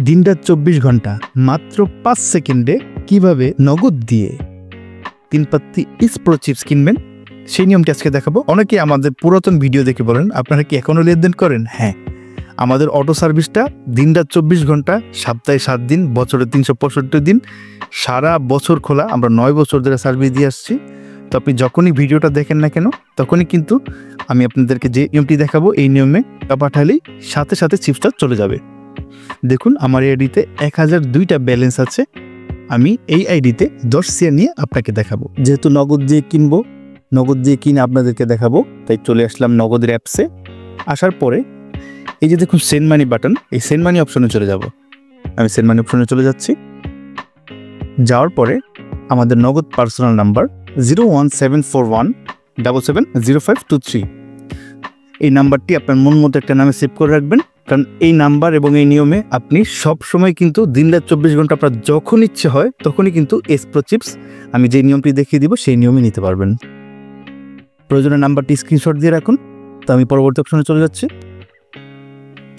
দিনরাত 24 ঘন্টা মাত্র 5 সেকেন্ডে কিভাবে নগদ দিয়ে 3 পাত্তি ইসপ্রো চিপস কিনবেন সেই নিয়মটি আজকে দেখাবো। অনেকে আমাদের পুরাতন ভিডিও দেখে বলেন আপনারা কি এখনো লেনদেন করেন? হ্যাঁ, আমাদের অটো সার্ভিসটা দিনরাত 24 ঘন্টা, সপ্তাহে 7 দিন, বছরে 365 দিন, সারা বছর খোলা। আমরা 9 বছর ধরে সার্ভিস দিয়ে আসছি। তো আপনি যখনই ভিডিওটা দেখেন না কেন তখনই কিন্তু আমি আপনাদেরকে যে নিয়মটি দেখাবো এই নিয়মে পাঠালেই সাথে সাথে চিপসটা চলে যাবে। দেখুন আমার এই আইডিতে 1002টা ব্যালেন্স আছে। আমি এই আইডিতে 10 শেয়ার নিয়ে আপনাকে দেখাবো। যেহেতু নগদ দিয়ে কিনবো, নগদ দিয়ে কিনে আপনাদেরকে দেখাবো, তাই চলে আসলাম নগদের অ্যাপসে। আসার পরে এই যে দেখুন সেন্ড মানি বাটন, এই সেন্ড মানি অপশনে চলে যাব। আমি সেন্ড মানি অপশনে চলে যাচ্ছি। যাওয়ার পরে আমাদের নগদ পার্সোনাল নাম্বার 01741770523, এই নাম্বারটি আপনার মন মতো একটা নামে সেভ করে রাখবেন। কারণ এই নাম্বার এবং এই নিয়মে আপনি সব সময় কিন্তু দিনরাত 24 ঘন্টা আপনার যখন ইচ্ছে হয় তখনই কিন্তু ইসপ্রো চিপস আমি যে নিয়মটি দেখিয়ে দিব সেই নিয়মে নিতে পারবেন। প্রয়োজনীয় নাম্বারটি স্ক্রিনশট দিয়ে রাখুন। তো আমি পরবর্তী অপশনে চলে যাচ্ছি।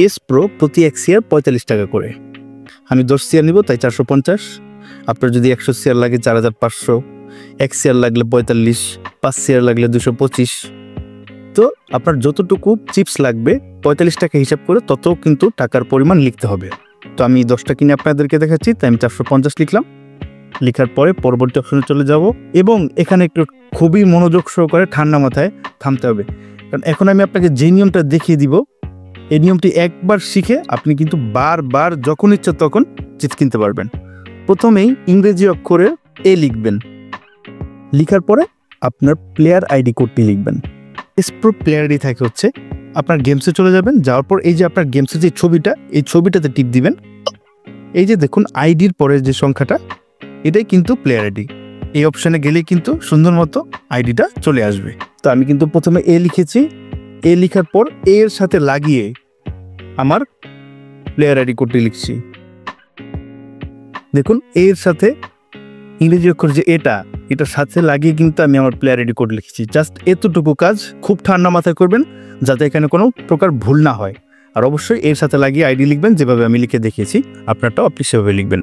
ইসপ্রো প্রতি 1 শেয়ার 45 টাকা করে। আমি 10 শেয়ার নিব, তাই 450। আপনার যদি 100 শেয়ার লাগে 4500, 1 শেয়ার লাগলে 45, 5 শেয়ার লাগলে 225। তো আপনার যতটুকু চিপস লাগবে 45 টাকা হিসাব করে তত কিন্তু টাকার পরিমাণ লিখতে হবে। তো আমি 10টা কিনে আপনাদেরকে দেখাচ্ছি, তাই আমি 450 লিখলাম। লেখার পরে পরবর্তী অপশনে চলে যাব এবং এখানে একটু খুবই মনোযোগ সহকারে ঠান্ডা মাথায় থামতে হবে। কারণ এখন আমি আপনাকে যে নিয়মটা দেখিয়ে দিব এই নিয়মটি একবার শিখে আপনি কিন্তু বারবার যখন ইচ্ছা তখন চিপস কিনতে পারবেন। প্রথমেই ইংরেজি অক্ষরে এ লিখবেন। লিখার পরে আপনার প্লেয়ার আইডি কোডটি লিখবেন। ইসপ্রো প্লেয়ার আইডি থাকে হচ্ছে আপনার গেমসে চলে যাবেন। যাওয়ার পর এই যে আপনার গেমসের যে ছবিটা, এই ছবিটাতে টিপ দিবেন। এই যে দেখুন আইডির পরে যে সংখ্যাটা, এটাই কিন্তু প্লেয়ার আইডি। এই অপশানে গেলেই কিন্তু সুন্দর মতো আইডিটা চলে আসবে। তো আমি কিন্তু প্রথমে এ লিখেছি। এ লিখার পর এর সাথে লাগিয়ে আমার প্লেয়ার আইডি কোডটি লিখছি। দেখুন এর সাথে ইংরেজি অক্ষর যে এটার সাথে লাগিয়ে কিন্তু আমি আমার প্লেয়ার আইডি কোড লিখেছি। জাস্ট এতটুকু কাজ খুব ঠান্ডা মাথায় করবেন যাতে এখানে কোনো প্রকার ভুল না হয়। আর অবশ্যই এর সাথে লাগিয়ে আইডি লিখবেন, যেভাবে আমি লিখে দেখিয়েছি আপনারটাও আপনি সেভাবে লিখবেন।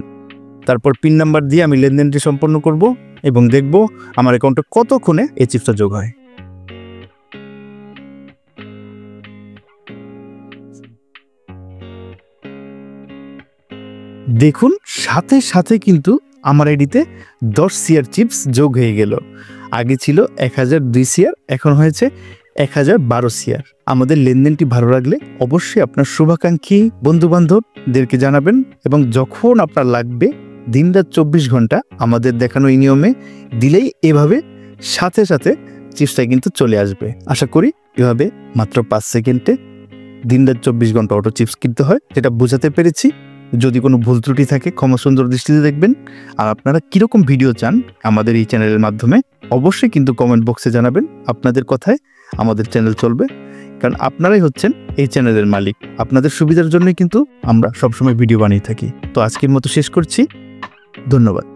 তারপর পিন নাম্বার দিয়ে আমি লেনদেনটি সম্পন্ন করব এবং দেখব আমার অ্যাকাউন্টে কতক্ষণে এই চিপসটা যোগ হয়। দেখুন সাথে সাথে কিন্তু আমার আইডিতে 10 শেয়ার চিপস যোগ হয়ে গেল। আগে ছিল 1002 শেয়ার, এখন হয়েছে 1012 শেয়ার। আমাদের লেনদেনটি ভালো লাগলে অবশ্যই আপনার শুভাকাঙ্ক্ষী বন্ধুবান্ধবদেরকে জানাবেন এবং যখন আপনার লাগবে দিনরাত 24 ঘন্টা আমাদের দেখানো এই নিয়মে দিলেই এভাবে সাথে সাথে চিপসটা কিন্তু চলে আসবে। আশা করি এভাবে মাত্র 5 সেকেন্ডে দিনরাত 24 ঘন্টা অটো চিপস কিনতে হয়, যেটা বোঝাতে পেরেছি। যদি কোনো ভুল ত্রুটি থাকে ক্ষমা সুন্দর দৃষ্টিতে দেখবেন। আর আপনারা কীরকম ভিডিও চান আমাদের এই চ্যানেলের মাধ্যমে অবশ্যই কিন্তু কমেন্ট বক্সে জানাবেন। আপনাদের কথায় আমাদের চ্যানেল চলবে, কারণ আপনারাই হচ্ছেন এই চ্যানেলের মালিক। আপনাদের সুবিধার জন্যই কিন্তু আমরা সবসময় ভিডিও বানিয়ে থাকি। তো আজকের মতো শেষ করছি, ধন্যবাদ।